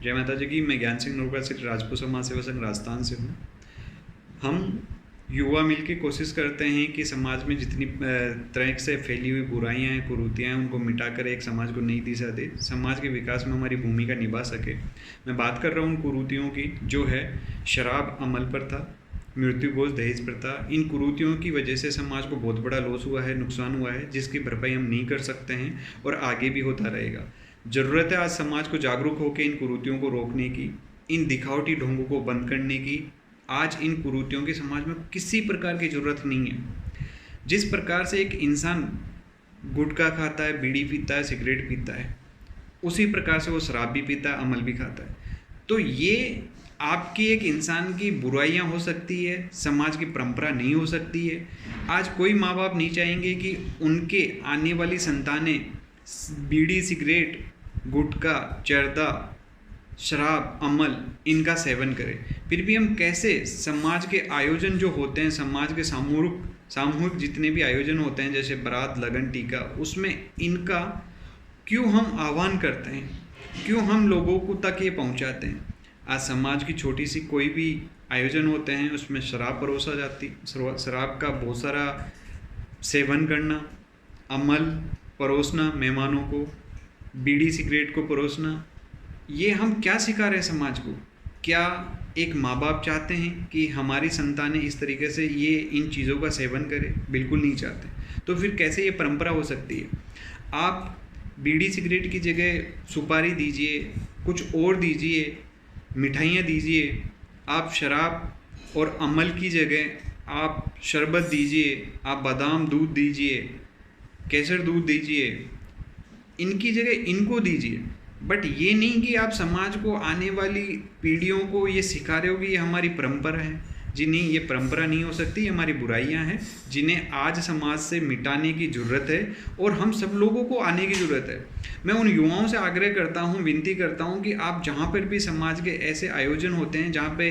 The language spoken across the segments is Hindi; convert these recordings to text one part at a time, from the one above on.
जय माता जी की। मैं ज्ञान सिंह नूरपुरा से राजपूत समाज सेवा संघ राजस्थान से हूँ। हम युवा मिलकर कोशिश करते हैं कि समाज में जितनी तरह से फैली हुई बुराइयां हैं, कुरीतियाँ हैं, उनको मिटाकर एक समाज को नई दिशा दे, समाज के विकास में हमारी भूमिका निभा सके। मैं बात कर रहा हूँ उन कुरीतियों की जो है शराब, अमल प्रथा, मृत्यु भोज, दहेज प्रथा। इन कुरीतियों की वजह से समाज को बहुत बड़ा लॉस हुआ है, नुकसान हुआ है, जिसकी भरपाई हम नहीं कर सकते हैं और आगे भी होता रहेगा। ज़रूरत है आज समाज को जागरूक होकर इन कुरीतियों को रोकने की, इन दिखावटी ढोंगों को बंद करने की। आज इन कुरीतियों की समाज में किसी प्रकार की ज़रूरत नहीं है। जिस प्रकार से एक इंसान गुटखा खाता है, बीड़ी पीता है, सिगरेट पीता है, उसी प्रकार से वो शराब भी पीता है, अमल भी खाता है। तो ये आपकी एक इंसान की बुराइयां हो सकती है, समाज की परंपरा नहीं हो सकती है। आज कोई माँ बाप नहीं चाहेंगे कि उनके आने वाली संतानें बीड़ी, सिगरेट, गुटखा, चरदा, शराब, अमल इनका सेवन करें। फिर भी हम कैसे समाज के आयोजन जो होते हैं, समाज के सामूहिक जितने भी आयोजन होते हैं, जैसे बारात, लगन, टीका, उसमें इनका क्यों हम आह्वान करते हैं, क्यों हम लोगों को तक ये पहुंचाते हैं। आज समाज की छोटी सी कोई भी आयोजन होते हैं, उसमें शराब परोसा जाती, शराब का बहुत सारा सेवन करना, अमल परोसना मेहमानों को, बीड़ी सिगरेट को परोसना। ये हम क्या सिखा रहे हैं समाज को? क्या एक माँ बाप चाहते हैं कि हमारी संतानें इस तरीके से ये इन चीज़ों का सेवन करें? बिल्कुल नहीं चाहते। तो फिर कैसे ये परंपरा हो सकती है? आप बीड़ी सिगरेट की जगह सुपारी दीजिए, कुछ और दीजिए, मिठाइयाँ दीजिए। आप शराब और अमल की जगह आप शरबत दीजिए, आप बादाम दूध दीजिए, केसर दूध दीजिए, इनकी जगह इनको दीजिए। बट ये नहीं कि आप समाज को, आने वाली पीढ़ियों को ये सिखा रहे हो कि ये हमारी परंपरा है। जी नहीं, ये परंपरा नहीं हो सकती, ये हमारी बुराइयां हैं जिन्हें आज समाज से मिटाने की ज़रूरत है और हम सब लोगों को आने की ज़रूरत है। मैं उन युवाओं से आग्रह करता हूँ, विनती करता हूँ कि आप जहाँ पर भी समाज के ऐसे आयोजन होते हैं जहाँ पे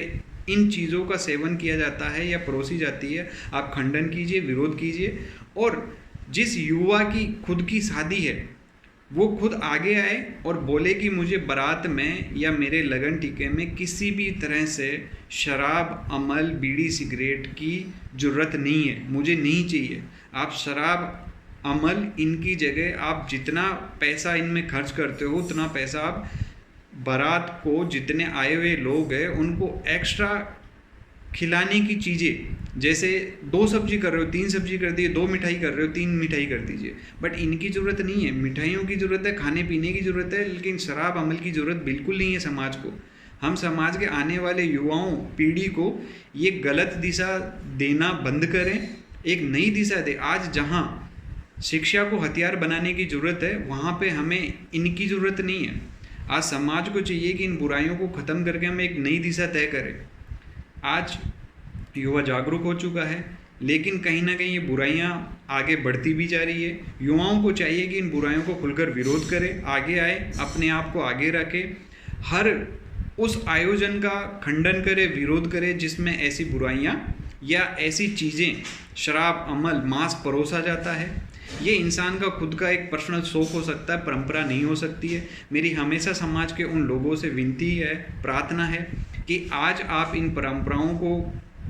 इन चीज़ों का सेवन किया जाता है या परोसी जाती है, आप खंडन कीजिए, विरोध कीजिए। और जिस युवा की खुद की शादी है वो खुद आगे आए और बोले कि मुझे बारात में या मेरे लगन टीके में किसी भी तरह से शराब, अमल, बीड़ी, सिगरेट की ज़रूरत नहीं है, मुझे नहीं चाहिए। आप शराब, अमल इनकी जगह आप जितना पैसा इनमें खर्च करते हो उतना पैसा आप बारात को, जितने आए हुए लोग हैं उनको एक्स्ट्रा खिलाने की चीज़ें, जैसे 2 सब्जी कर रहे हो 3 सब्जी कर दिए, 2 मिठाई कर रहे हो 3 मिठाई कर दीजिए। बट इनकी ज़रूरत नहीं है। मिठाइयों की ज़रूरत है, खाने पीने की ज़रूरत है, लेकिन शराब, अमल की ज़रूरत बिल्कुल नहीं है समाज को। हम समाज के आने वाले युवाओं, पीढ़ी को ये गलत दिशा देना बंद करें, एक नई दिशा दें। आज जहाँ शिक्षा को हथियार बनाने की ज़रूरत है, वहाँ पर हमें इनकी ज़रूरत नहीं है। आज समाज को चाहिए कि इन बुराइयों को ख़त्म करके हम एक नई दिशा तय करें। आज युवा जागरूक हो चुका है, लेकिन कहीं ना कहीं ये बुराइयां आगे बढ़ती भी जा रही है। युवाओं को चाहिए कि इन बुराइयों को खुलकर विरोध करें, आगे आए, अपने आप को आगे रखें, हर उस आयोजन का खंडन करे, विरोध करे जिसमें ऐसी बुराइयां या ऐसी चीज़ें, शराब, अमल, मांस परोसा जाता है। ये इंसान का खुद का एक पर्सनल शौक हो सकता है, परंपरा नहीं हो सकती है। मेरी हमेशा समाज के उन लोगों से विनती है, प्रार्थना है कि आज आप इन परंपराओं को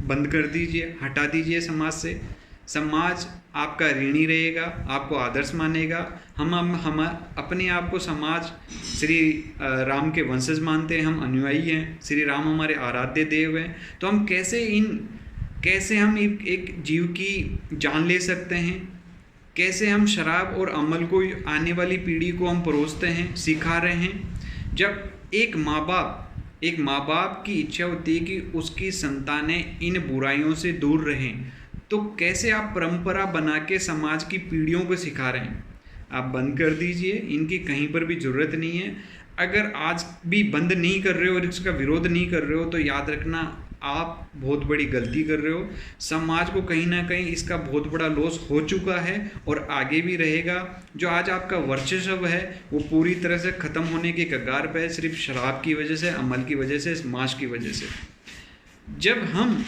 बंद कर दीजिए, हटा दीजिए समाज से। समाज आपका ऋणी रहेगा, आपको आदर्श मानेगा। हम अपने आप को समाज श्री राम के वंशज मानते हैं, हम अनुयायी हैं, श्री राम हमारे आराध्य देव हैं। तो हम कैसे हम एक जीव की जान ले सकते हैं? कैसे हम शराब और अमल को आने वाली पीढ़ी को हम परोसते हैं, सिखा रहे हैं? जब एक माँ बाप की इच्छा होती है कि उसकी संतानें इन बुराइयों से दूर रहें, तो कैसे आप परंपरा बना के समाज की पीढ़ियों को सिखा रहे हैं? आप बंद कर दीजिए, इनकी कहीं पर भी ज़रूरत नहीं है। अगर आज भी बंद नहीं कर रहे हो और इसका विरोध नहीं कर रहे हो, तो याद रखना आप बहुत बड़ी गलती कर रहे हो। समाज को कहीं ना कहीं इसका बहुत बड़ा लॉस हो चुका है और आगे भी रहेगा। जो आज आपका वर्चस्व है वो पूरी तरह से ख़त्म होने के कगार पे है, सिर्फ शराब की वजह से, अमल की वजह से, मांस की वजह से। जब हम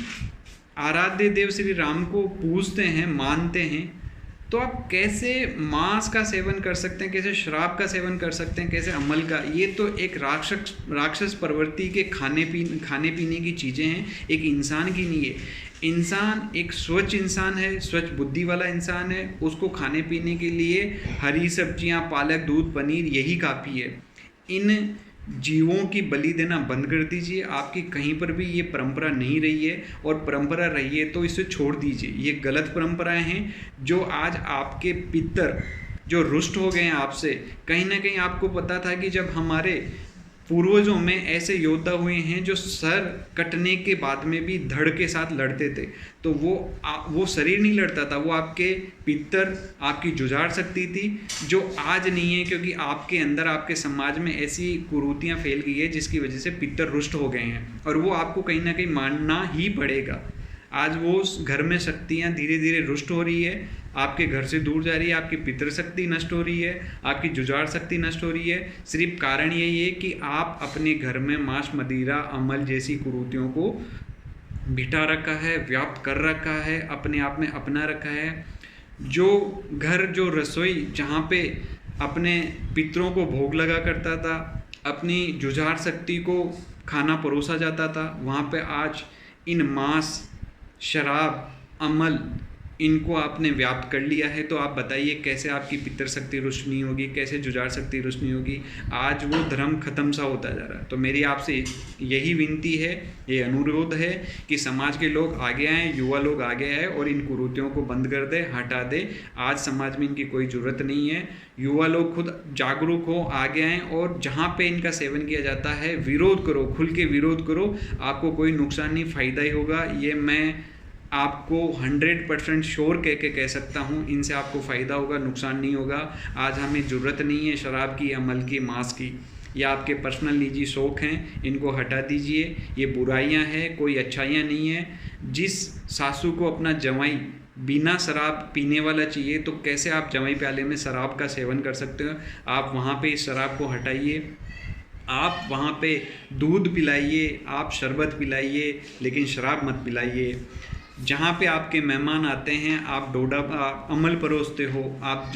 आराध्य देव श्री राम को पूजते हैं, मानते हैं, तो आप कैसे मांस का सेवन कर सकते हैं, कैसे शराब का सेवन कर सकते हैं, कैसे अमल का? ये तो एक राक्षस प्रवृत्ति के खाने पीने की चीज़ें हैं, एक इंसान की नहीं है। इंसान एक स्वच्छ इंसान है, स्वच्छ बुद्धि वाला इंसान है, उसको खाने पीने के लिए हरी सब्जियां, पालक, दूध, पनीर यही काफ़ी है। इन जीवों की बलि देना बंद कर दीजिए। आपकी कहीं पर भी ये परंपरा नहीं रही है, और परंपरा रही है तो इसे छोड़ दीजिए। ये गलत परंपराएं हैं जो आज आपके पितर जो रुष्ट हो गए हैं आपसे। कहीं ना कहीं आपको पता था कि जब हमारे पूर्वजों में ऐसे योद्धा हुए हैं जो सर कटने के बाद में भी धड़ के साथ लड़ते थे, तो वो शरीर नहीं लड़ता था, वो आपके पितर, आपकी जुझार शक्ति थी, जो आज नहीं है, क्योंकि आपके अंदर, आपके समाज में ऐसी कुरीतियाँ फैल गई है जिसकी वजह से पितर रुष्ट हो गए हैं, और वो आपको कहीं ना कहीं मानना ही पड़ेगा। आज वो घर में शक्तियाँ धीरे धीरे रुष्ट हो रही है, आपके घर से दूर जा रही है, आपकी पितृशक्ति नष्ट हो रही है, आपकी जुझार शक्ति नष्ट हो रही है। सिर्फ कारण यही है कि आप अपने घर में मांस, मदिरा, अमल जैसी कुरीतियों को बिठा रखा है, व्याप्त कर रखा है, अपने आप में अपना रखा है। जो घर, जो रसोई जहाँ पे अपने पितरों को भोग लगा करता था, अपनी जुझार शक्ति को खाना परोसा जाता था, वहाँ पे आज इन मांस, शराब, अमल, इनको आपने व्याप्त कर लिया है। तो आप बताइए कैसे आपकी पितर शक्ति रुष्ट नहीं होगी, कैसे जुझार शक्ति रुष्ट नहीं होगी? आज वो धर्म खत्म सा होता जा रहा है। तो मेरी आपसे यही विनती है, ये अनुरोध है कि समाज के लोग आगे आएँ, युवा लोग आगे आए और इन कुरीतियों को बंद कर दे, हटा दे। आज समाज में इनकी कोई ज़रूरत नहीं है। युवा लोग खुद जागरूक हो, आगे आएँ, और जहाँ पे इनका सेवन किया जाता है विरोध करो, खुल के विरोध करो। आपको कोई नुकसान नहीं, फ़ायदा ही होगा। ये मैं आपको 100% श्योर कह सकता हूँ, इनसे आपको फ़ायदा होगा, नुकसान नहीं होगा। आज हमें ज़रूरत नहीं है शराब की, अमल की, मांस की। ये आपके पर्सनल निजी शौक़ हैं, इनको हटा दीजिए। ये बुराइयां हैं, कोई अच्छाइयां नहीं है। जिस सासू को अपना जवाई बिना शराब पीने वाला चाहिए, तो कैसे आप जवाई प्याले में शराब का सेवन कर सकते हो? आप वहाँ पे इस शराब को हटाइए, आप वहाँ पे दूध पिलाइए, आप शरबत पिलाइए, लेकिन शराब मत पिलाइए। जहाँ पे आपके मेहमान आते हैं, आप डोडा अमल परोसते हो, आप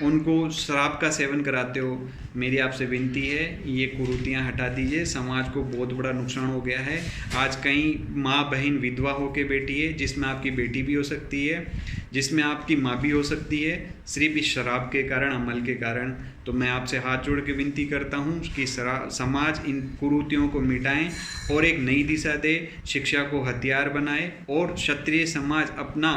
उनको शराब का सेवन कराते हो। मेरी आपसे विनती है, ये कुरीतियाँ हटा दीजिए। समाज को बहुत बड़ा नुकसान हो गया है। आज कई माँ बहन विधवा होके बैठी है, जिसमें आपकी बेटी भी हो सकती है, जिसमें आपकी माँ भी हो सकती है, सिर्फ इस शराब के कारण, अमल के कारण। तो मैं आपसे हाथ जोड़ के विनती करता हूँ कि समाज इन कुरीतियों को मिटाएं और एक नई दिशा दे, शिक्षा को हथियार बनाए, और क्षत्रिय समाज अपना,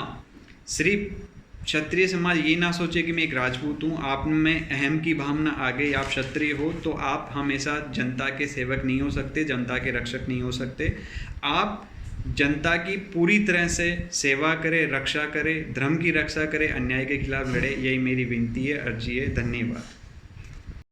सिर्फ क्षत्रिय समाज ये ना सोचे कि मैं एक राजपूत हूँ, आप में अहम की भावना आ गई, आप क्षत्रिय हो तो आप हमेशा जनता के सेवक नहीं हो सकते, जनता के रक्षक नहीं हो सकते। आप जनता की पूरी तरह से सेवा करें, रक्षा करें, धर्म की रक्षा करें, अन्याय के खिलाफ लड़े। यही मेरी विनती है, अर्जी है। धन्यवाद।